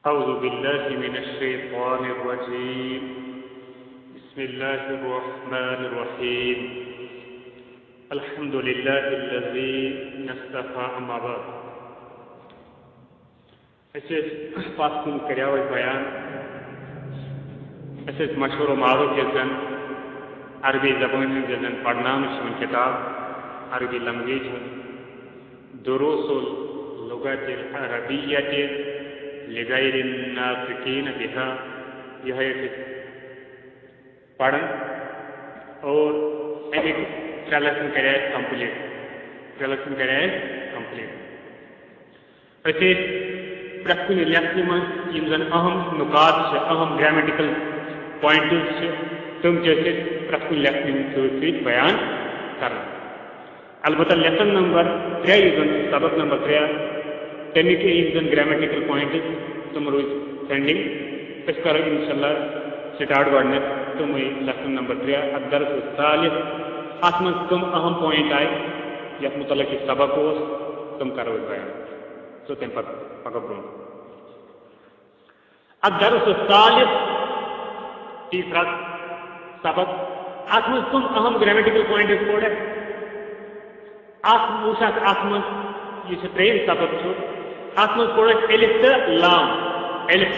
أعوذ بالله من الشيطان الرجيم بسم الله الرحمن الرحيم الحمد لله الذي اصطفى أما بعد فاصل كرياوي بيان مشهور و معروف جزن عربی زبان جزن پڑھنا شون کتاب عربی لنگویج دروس اللغة العربية لغیر الناطقین بها یہ پڑھن اور ایک لیسن کرے کمپلیٹ پرت کن لیسن من زن اہم نکات اہم گرامیٹیکل پوائنٹز تم پرت کن لیسن سی بیان کرنا البتہ لیسن نمبر 3 سبق نمبر 3 تمیک زن گرامیٹیکل پوائنٹز تم روز پینڈنگ اس کرو انشاءاللہ سٹارٹ گڈنیت تم لیسن نمبر 3 الدرس الثالث ات من تم اہم پوائنٹ آئے یت متعلق یہ سبق اس تم کرو بیان تو تم پکہ برو الدرس الثالث تیسرا سبق ات من تم اہم گرامیٹیکل پوائنٹز پڑھے ات من یہ تریم سبق ات من پڑھ الف تو لام الف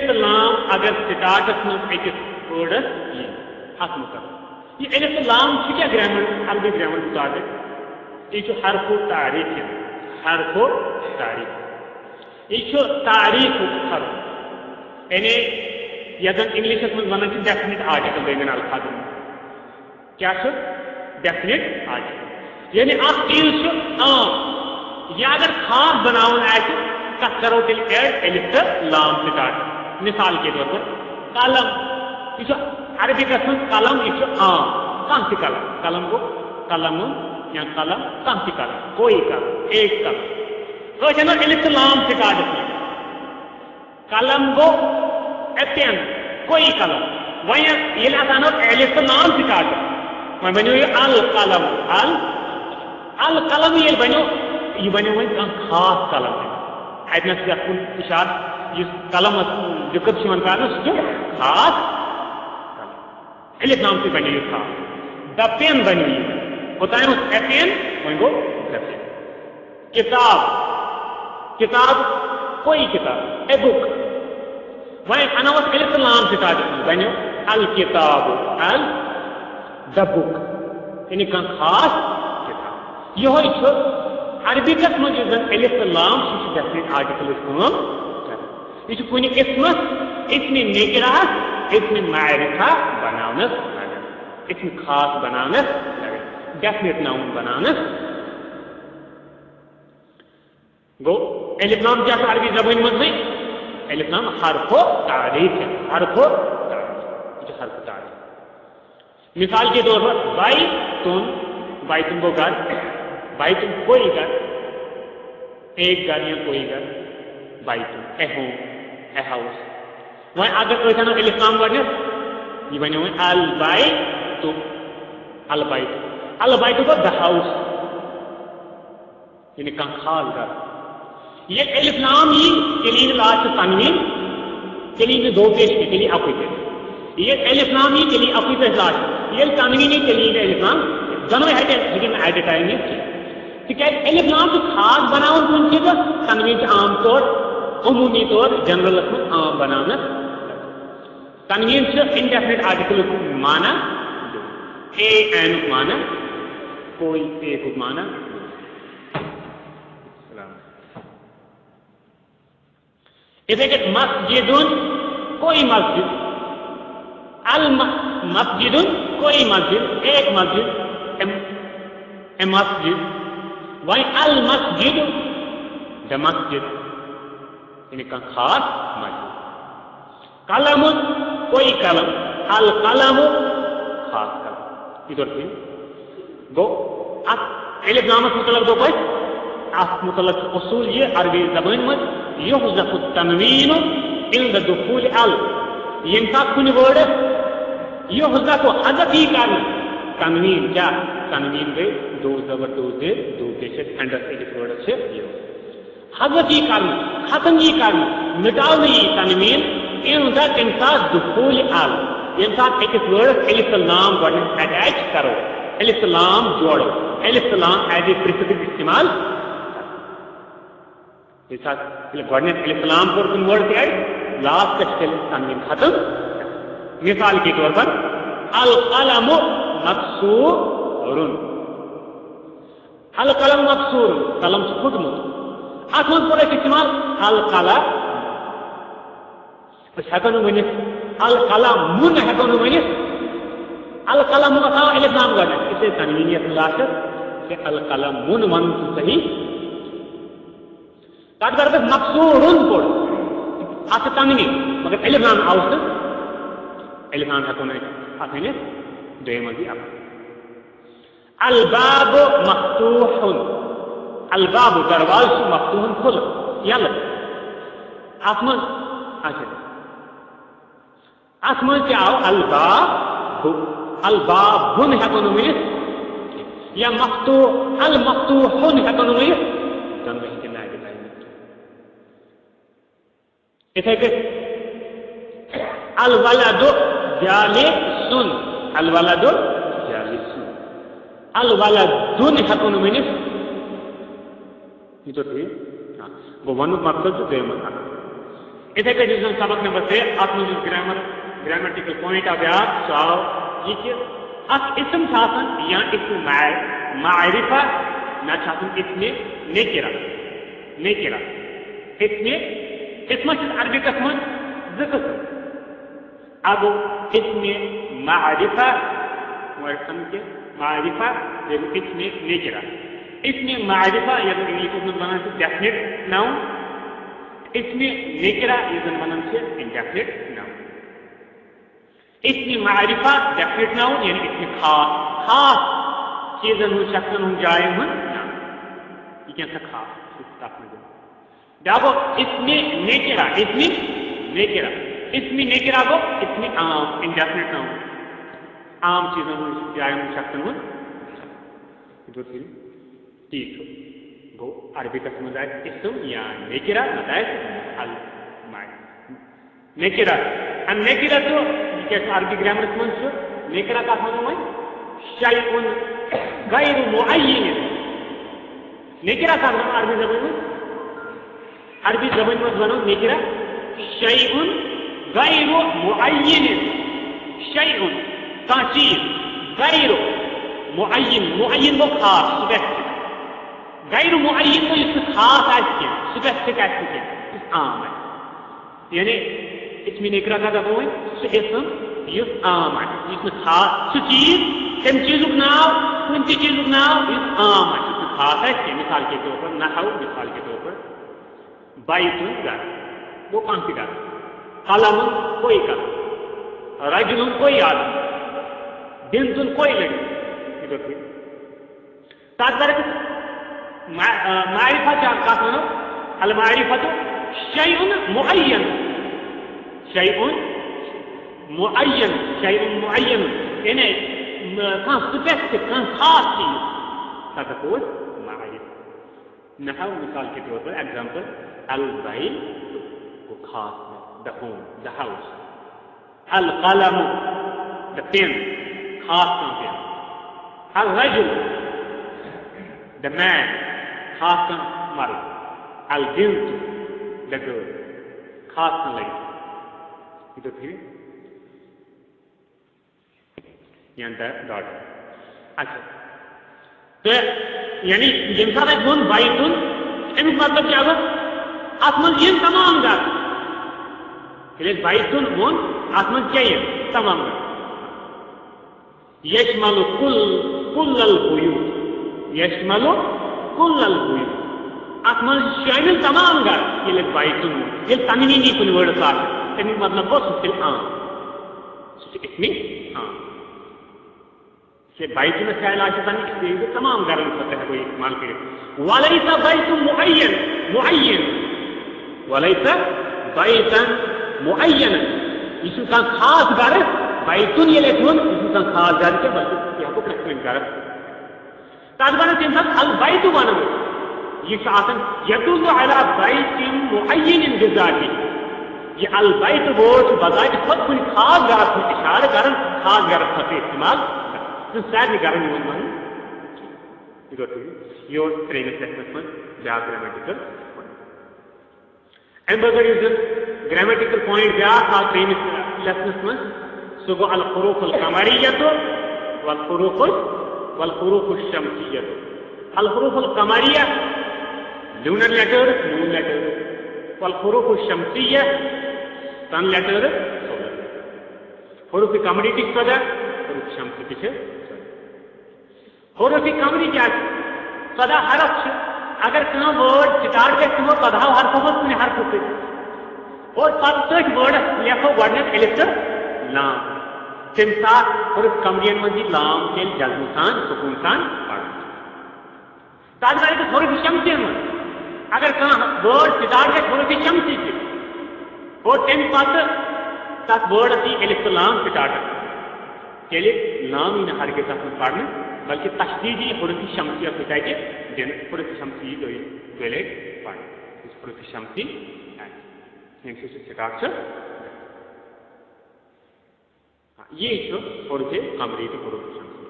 تو لام اگر سٹارٹس من اکس ورڈس ات متعلق یہ الف تو لام کیا گرامر عربی گرامر مطابق یہ حرف و تعریف یہ تعریف حرف یعنی یتن انگلشس من ونان ڈیفینٹ آرٹیکل دین الفاظ کیا ڈیفینٹ آرٹیکل یعنی اخ چیز عام یا اگر خاص بناؤن آسہ تک کرو تیل ایڈ الف تو لام سٹارٹ مثال کے طور پر قلم یہ عربی قسم قلم یہ عام کم سی قلم کو قلم یا قلم کم سی قلم کوئی قلم ایک قلم تو الف تو لام سٹارٹ قلم گو پین کوئی قلم وہیں یہ الف تو لام سٹارٹ وہ بنو یہ القلم القلم یہ بنو وہاں خاص قلم اتنس کن اشار اس قلم ذکر کر خاص الف نام سے بنو یہ خاص دا پین بنو یہ ہوتا ہے پین وہیں گو دا پین کتاب کوئی کتاب اے بک وہیں انوس الف لام سٹارٹ بنو الکتاب دا بک یعنی کن خاص کتاب یہ عربی کس من الف لام یہ ڈیفینٹ آرٹیکل یہ کن اسمس اسم نکرات اسم معرفہ بنانس لگن اسم خاص بنانس لگن ڈیفینٹ ناؤن بنانس گو الف لام کیا عربی زبان من الف لام حرف و تعریف ہے حرف و تعریف مثال کے طور پر بائتن کو گھر بائتن کوئی گھر ایک گھر یا کوئی گھر بائتن اے ہوم اے ہاؤس وہیں اگر کوئی تھا الف لام گھر یہ بنے ہوئے البائت کو دا ہاؤس یعنی کم خاص گھر یہ الف لام یہ کلین لاش تنوین کلین دو پیش کے کلی اپنی پیش یہ الف لام یہ کلی اپنی پیش لاش یہ تنوین کلین الف لام دونوں لیکن ایٹ اے ٹائم یہ الف لام تو خاص بناؤ کن چیز تنوین عام طور عمومی طور جنرل میں عام بنانا تنوین انڈیفینٹ آرٹیکل مانا اے این مانا کوئی ایک مانا اسے کہ مسجد کوئی مسجد المسجد کوئی مسجد ایک مسجد مسجد وہیں المسجد دا مسجد یعنی کن خاص مسجد قلم کوئی قلم القلم خاص قلم ادھر سے گو الف لامس متعلق دو کوئی متعلق اصول یہ عربی زبان میں یحذف التنوین عند دخول ینسا کن ورڈ یحذف حذف ہی کرنا تنوین کیا تنوین گئی دو زبر دو زیر دو پیش اینڈس أکِس وٲڈس چھِ یِوان حذف یی کرنہٕ ختم یی کرنہٕ مٹاونہٕ یی تنویٖن عند تمہِ ساتہٕ دخوٗلِ ال ییٚمہِ ساتہٕ أکِس وٲڈس الف لام گۄڈنیٚتھ اٹیچ کرو الف لام جوڑو الف لام ایز اے پرفکس استعمال ییٚمہِ ساتہٕ گۄڈنیٚتھ الف لام کوٚر کُنہِ وٲڈس ایڈ لاسٹس تیٚلہِ تنویٖن ختم مثال کے طور پر القلم مکسور القلم مکسور قلم سے پھٹمت اتھ من کوٚر اَسہِ استعمال القلم أسۍ ہٮ۪کو نہٕ ؤنِتھ القلمُن ہٮ۪کو نہٕ ؤنِتھ القلم آو الف لام گۄڈنیٚتھ اسے تنویٖن یتھ لاسٹس کہ القلمُن ونُن چھُ صحیح تتھ برعکس مکسورن کوٚر اتھ چھِ تنویٖن مگر الف لام آوُس نہٕ الف لام ہٮ۪کو نہٕ اتھ ؤنِتھ دوٚیِم منٛز یی اَپٲرۍ الباب مفتوح الباب درواز چھُ مفتوحن کھُلہٕ یلہٕ اتھ منٛز اچھا اتھ منٛز تہِ آو الباب البابُن ہٮ۪کو نہٕ ؤنِتھ یا مفتوح المفتوحُن ہٮ۪کو نہٕ ؤنِتھ دۄنوَے ہیٚکن نہٕ اَتہِ ؤنِتھ یِتھٕے کٔنۍ الولد جالسُن الولد جالسُن الولدُن ہٮ۪کو نہٕ ؤنِتھ یہ تو ٹھیک گوٚو وننُک مقصد چھُ دوٚیِم یِتھٕے کٔنۍ یُس زن سبق نمبر 3 اتھ منٛز یُس گریمیٹِکل پویِنٹ آو بیٛاکھ سُہ آو یہِ کہِ اکھ اسم چھُ آسان یا اسم معرفہ نتہٕ چھُ آسان اسم نیکرہ اسمس چھِ عربِکس منٛز زٕ قٕسم اکھ گوٚو اسم معرفہ معرفہ بیٚیہِ گوٚو اسم نیکرہ اسم معرفہ یتھ انگلشس منٛز ونان چھِ ڈیفنِٹ ناؤن اسم نیکرہ یُس زن ونان چھِ انڈیفنِٹ ناؤن اسم معرفہ ڈیفنِٹ ناؤن یعنی اسم خاص چیزن ہُنٛد شخصن ہُنٛد جاین ہُنٛد ناو یہِ کینٛژھا خاص تتھ منٛز بیٛاکھ گوٚو اسم نیکرہ اسم نیکرہ گوٚو اسم عام انڈیفنِٹ ناؤن عام چیزن ہُنٛد جاین ہُنٛد شخصن ہُنٛد ٹھیک چھُ گوٚو عربِکس منٛز آسہِ اسم یا نیکرہ نتہٕ آسہِ نیکرہ نیکرہ چھُ یہِ کیٛاہ چھُ عربی گرامرس منٛز چھُ نیکرہ کتھ ونو وۄنۍ شیءٌ غیر معین نیکرہ کتھ ونو عربی زبٲنۍ منٛز ونو نیکرہ شیءٌ غیر معین شیءٌ کانٛہہ چیٖز غیر معین گوٚو خاص سپیسفک غیر معین گوٚو یُس نہٕ خاص آسہِ کینٛہہ سپیسفک آسہِ نہٕ کینٛہہ یُس عام آسہِ یعنی اسم نیکرہ کتھ دپو وۄنۍ سُہ اسم یُس عام آسہِ یُس نہٕ خاص سُہ چیٖز تمہِ چیٖزُک ناو کُنہِ تہِ چیٖزُک ناو یُس عام آسہِ یُس نہٕ خاص آسہِ کینٛہہ مثال کے طور پر نحو مثال کے طور پر بیتُن گھر گوٚو کانٛہہ تہِ گھر قلمُن کوئی قلم رجلُن کوئی آدمی بنتُن کوئی لڑکی تتھ برعکس معرفہ کتھ ونو المعرفہ شیء معین یعنی کانٛہہ سپیسفک کانٛہہ خاص چیٖز تتھ دپو أسۍ معرفہ نحو مثال کے طور پر ایگزامپل البیت گوٚو خاص the home the house القلم the pen خاص کانٛہہ pen الرجل the man خاص کانٛہہ مرد البنت the girl خاص کانٛہہ لڑکی یہ تو ٹھیک یعنی ڈاٹر اچھا تو یعنی ییٚمہِ ساتہٕ اَسہِ ووٚن بیتُن امیُک مطلب کیٛاہ گوٚو اتھ منٛز یِن تمام گھر ییٚلہِ اَسہِ بیتُن ووٚن اتھ منٛز کیٛاہ یِن تمام گھر یشمل کل البیوت یشمل کل البیوت اتھ منٛز شٲمِل تمام گھر ییٚلہِ اَسہِ بیتُن ووٚن ییٚلہِ تنویٖن یی کُنہِ وٲڈس آسہِ تمیُک مطلب گوٚو سُہ چھُ تیٚلہِ عام سُہ چھُ اسمِ عام بیتُنس خیال آسہِ تمیُک تمام گھرن خٲطرٕ ہٮ۪کو یہِ استعمال کٔرِتھ ولیس بیت معین ولیس بیتن معین یہِ چھُنہٕ کانٛہہ خاص گرٕ بیتُن ییٚلہِ اَسہِ ووٚن یہِ چھُنہٕ کانٛہہ خاص گرٕ کینٛہہ بلکہِ یہِ ہٮ۪کو پرٛٮ۪تھ کُنہِ گرس تب ون تم سات البیت ونو یہ یدل علی بیت معین بذاتی یہ البیت ورڈ بذات خود کن خاص گرس میں اشارہ کرن خاص گرس خاطر استعمال تو سارے گرن من یہ تریمس لیسنس من بیا گرامیٹیکل ام بغیر یہ گرامیٹیکل پوائنٹ بیا آو تریمس لیسنس من سو گو الحروف القمریۃ والحروف الشمسیۃ. الحروف القمریہ lunar letters, moon letters, والحروف الشمسیہ sun letters, solar. حروف قمری کی صدا حروف شمسی کی حروف قمری کیا صدا حرف اگر کنا ورڈ سٹارٹ گژھِ تمو پدہو حرفو منٛز کُنہِ حرفہٕ سۭتۍ اور پتہٕ تٔتھۍ ورڈس لیکھو گۄڈٕنیتھ الف تہٕ لام تمہِ ساتہٕ حروف قمرین منٛز یی لام تیٚلہِ جزمہٕ سان سکوٗن سان پرنہٕ. تتھ برعکس حروف شمسین منٛز اگر کانٛہہ ورڈ سٹارٹ گژھِ حروف شمسی سۭتۍ اور تمہِ پتہٕ تتھ ورڈس یی الف تہٕ لام سٹارٹ تیٚلہِ لام یی نہٕ ہرگز تتھ منٛز پرنہٕ بلکہ تشدید یی حروف شمسیہ سۭتۍ اتہِ دِنہٕ. حروف شمسی یی دۄیہِ لٹہِ پرنہٕ حروف شمسی ییٚمہِ سۭتۍ سُہ سٹارٹ چھُ. یہ حروف قمری تو حروف شمسی.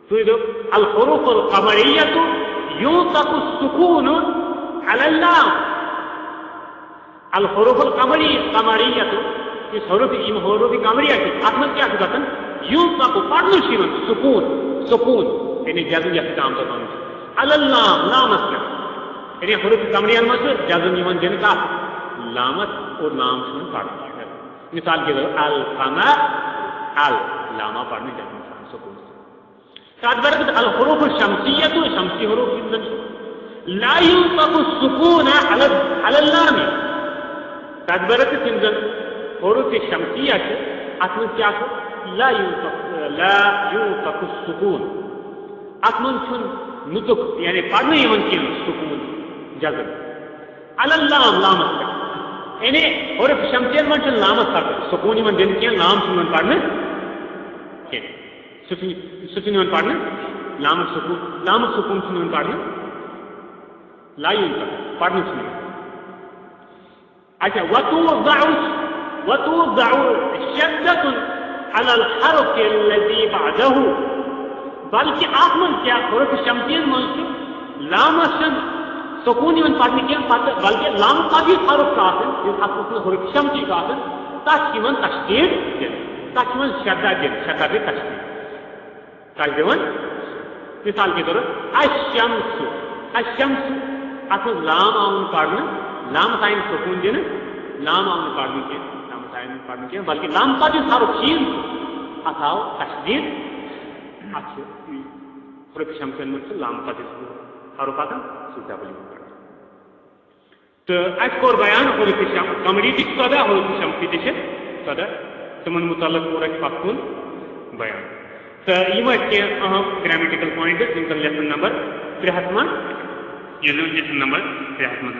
تو الحروف القمریۃ یوثق السکون علی اللام. الحروف القمریۃ اس حروف قمریہ کی اتھ منٛز کیٛاہ چھُ گژھان یوثق پرنہٕ چھُ یِوان سکون یعنی جزم یتھ عام طور پر علی اللام لامس پٮ۪ٹھ یعنی حروف قمریَن منٛز چھُ جزم یِوان دِنہٕ کتھ لامس اور لام چھُ یِوان پرنہٕ. مثال کے طور القمر ال لاما پڑھنے جزم سکون. تتھ برعکس الحروف الشمسیۃ شمسی حروف لا یوثق السکون علی اللام. تتھ برعکس یِم زن حروف شمسیہ چھِ اتھ منٛز کیٛاہ چھُ لا یوثق السکون اتھ منٛز چھُنہٕ نُطق یعنی پڑھنہٕ یِوان کینٛہہ سکون جزم علی اللام لامس پٮ۪ٹھ یعنی حروف شمسین منٛز چھُنہٕ لامس پتہٕ سکون یِوان دِنہٕ کینٛہہ لام چھُنہٕ یِوان پڑھنہٕ سُہ چھُنہٕ یِوان پڑھنہٕ لامُک سکوٗن چھُنہٕ یِوان پڑھنہٕ لا یوثق پڑھنہٕ چھُنہٕ یِوان. اچھا وتوضع شدۃ علی الحرف الذی بعدہ بلکہ اتھ منٛز کیٛاہ حروف شمسین منٛز چھُ لامس چھُنہٕ سکون یِوان پڑھنہٕ کینٛہہ پتہٕ بلکہ لامہٕ پتہٕ یُس حرف چھُ آسان یُس اتھ منٛز حروف شمسی چھُ آسان تتھ چھِ یِوان تشدیٖد دِنہٕ تتھ چھِ یِوان شدہ دِنہٕ شدہ گٔے تشدیٖد تتھ دِوان. مثال کے طور الشمس اتھ منٛز لام آو نہٕ پرنہٕ لامس آیہِ نہٕ سکوٗن دِنہٕ لام آو نہٕ پرنہٕ کینٛہہ لامس آیہِ نہٕ پرنہٕ کینٛہہ بلکہ لام پتہٕ یُس حرف شیٖن چھُ اتھ آو تشدیٖد. اتھ چھُ حروف شمسین منٛز چھُ لام پتہٕ یُس حرف آسان سُہ ڈبل یِوان پرنہٕ. تہٕ اَسہِ کوٚر بیان حروف قمری تہِ چھِ ژۄدہ حروف شمسی تہِ چھِ ژۄدہ تمن متعلق کوٚر اَسہِ پتہٕ کُن بیان. تو یہ اہم گرامیٹیکل پوائنٹس یِم زن لیسن نمبر 3 من لیسن نمبر 3 من